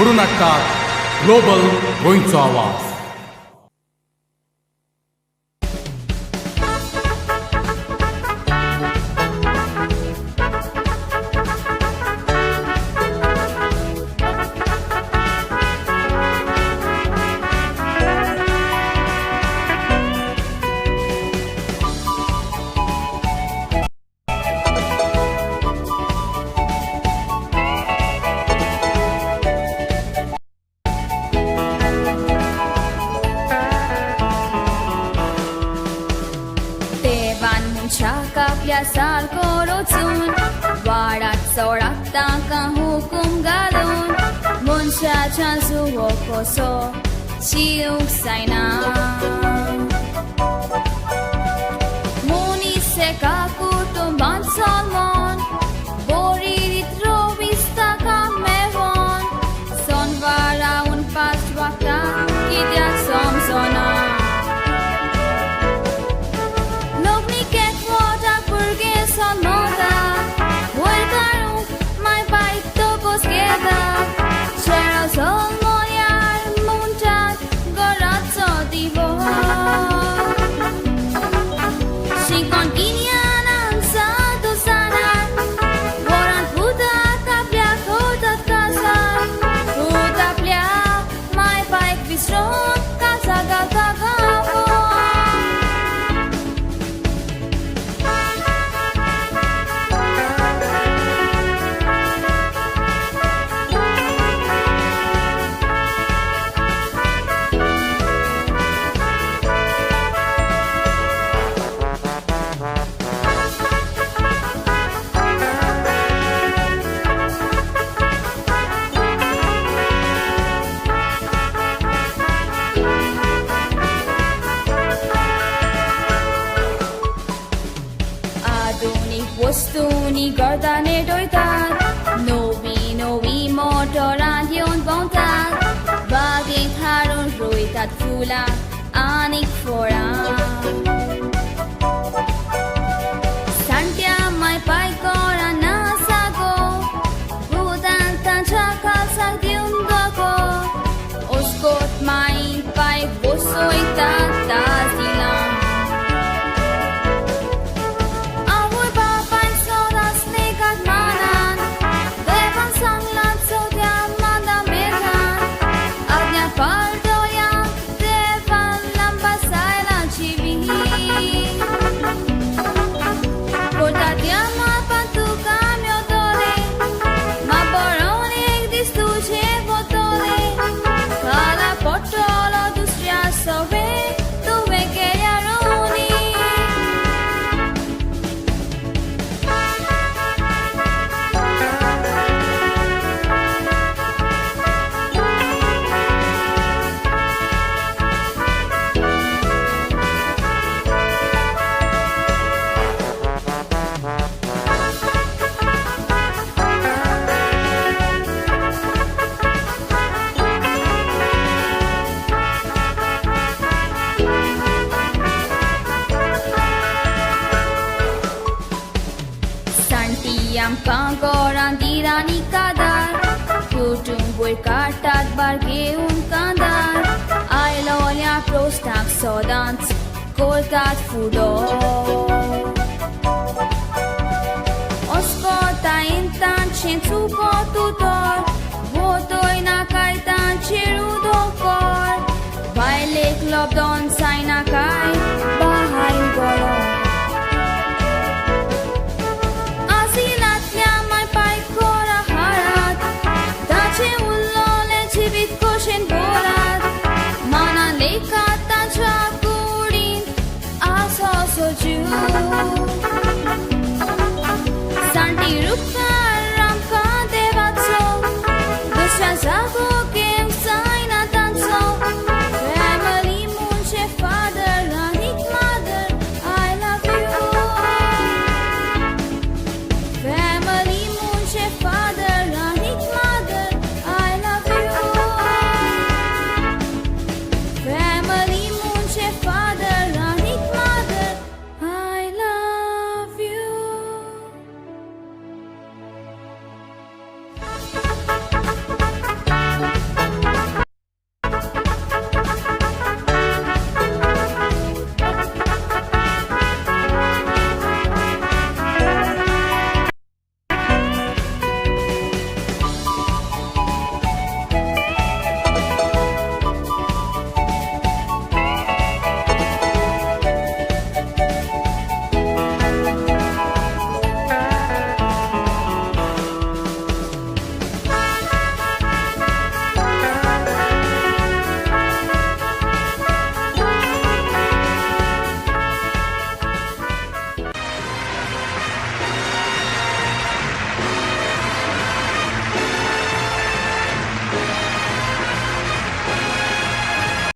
गुरुनाटकात global गोंयचो आवाज. Sal korotsun Warat sorak taka hukum galon Muncha chansu wokoso Chiuk saina Muni se kakutum ban salmon Bori ritro vista kamevon Son vara un past wakta Kidyak somsona Wastuni gardane doitat Novi motoran yon bontat Bagit harun ruitat fula anik foran Santia mai pai koran nasago Budan tan chakal sang diun gogo Oskot mai pai bosoitat tazilang Santiam kangoran dirani kadar Kutung boy kartat barge un kandar Ailolia prostak sodant koltat fudo Oskota intan chentuko tutor Votoi na kaitan chiru dokor Baile club don saina kai Bahay goro Santi Rupa